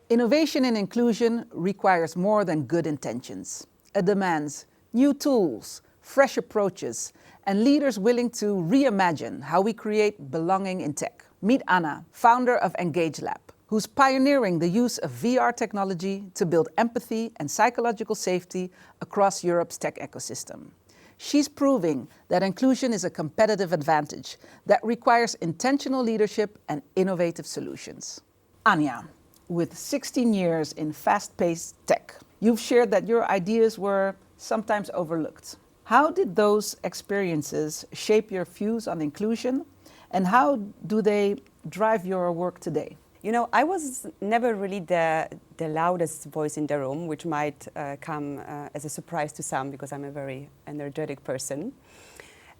Innovation and inclusion requires more than good intentions. It demands new tools, fresh approaches, and leaders willing to reimagine how we create belonging in tech. Meet Anna, founder of engaged.lab, who's pioneering the use of VR technology to build empathy and psychological safety across Europe's tech ecosystem. She's proving that inclusion is a competitive advantage that requires intentional leadership and innovative solutions. Ania, with 16 years in fast-paced tech, you've shared that your ideas were sometimes overlooked. How did those experiences shape your views on inclusion, and how do they drive your work today? You know, I was never really the loudest voice in the room, which might come as a surprise to some because I'm a very energetic person.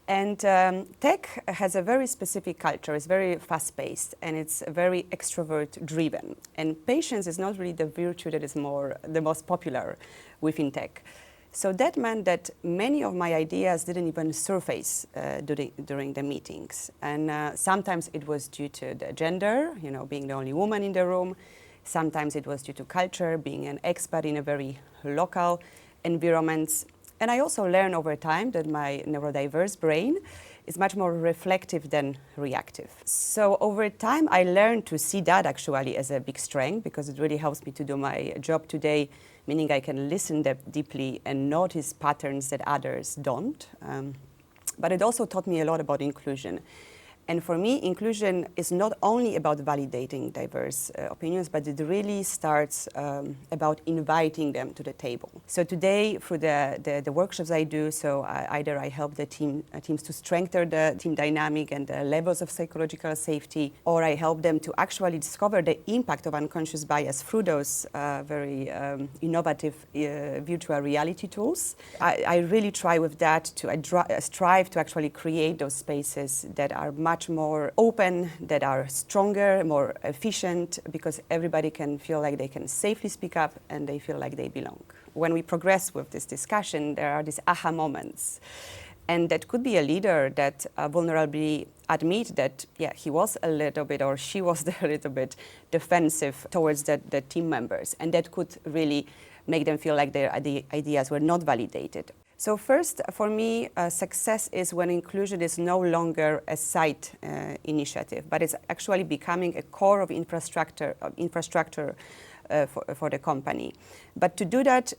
And tech has a very specific culture. It's very fast-paced and it's very extrovert-driven. And patience is not really the virtue that is the most popular within tech. So that meant that many of my ideas didn't even surface during the meetings. And sometimes it was due to the gender, you know, being the only woman in the room. Sometimes it was due to culture, being an expat in a very local environment. And I also learned over time that my neurodiverse brain is much more reflective than reactive. So over time, I learned to see that actually as a big strength because it really helps me to do my job today, meaning I can listen deeply and notice patterns that others don't. But it also taught me a lot about inclusion. And for me, inclusion is not only about validating diverse opinions, but it really starts about inviting them to the table. So today, through the workshops I do, so either I help the teams to strengthen the team dynamic and the levels of psychological safety, or I help them to actually discover the impact of unconscious bias through those very innovative virtual reality tools. I really try with that to strive to actually create those spaces that are much more open, that are stronger, more efficient, because everybody can feel like they can safely speak up and they feel like they belong. When we progress with this discussion, there are these aha moments. And that could be a leader that vulnerably admit that, yeah, he was a little bit or she was a little bit defensive towards the team members. And that could really make them feel like their ideas were not validated. So first, for me, success is when inclusion is no longer a side initiative, but it's actually becoming a core of infrastructure for the company. But to do that,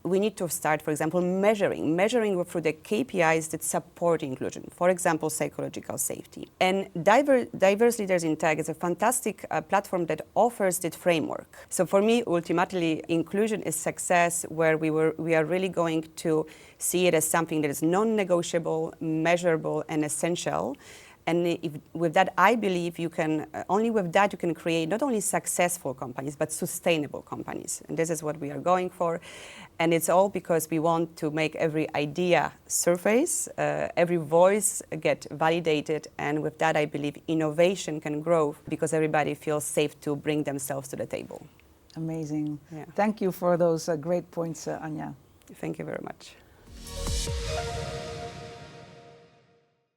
we need to start, for example, measuring through the KPIs that support inclusion, for example, psychological safety. And Diverse Leaders in Tech is a fantastic platform that offers that framework. So for me, ultimately, inclusion is success where we are really going to see it as something that is non-negotiable, measurable, and essential. And with that, I believe you can, only with that you can create not only successful companies, but sustainable companies. And this is what we are going for. And it's all because we want to make every idea surface, every voice get validated. And with that, I believe innovation can grow because everybody feels safe to bring themselves to the table. Amazing. Yeah. Thank you for those great points, Ania. Thank you very much.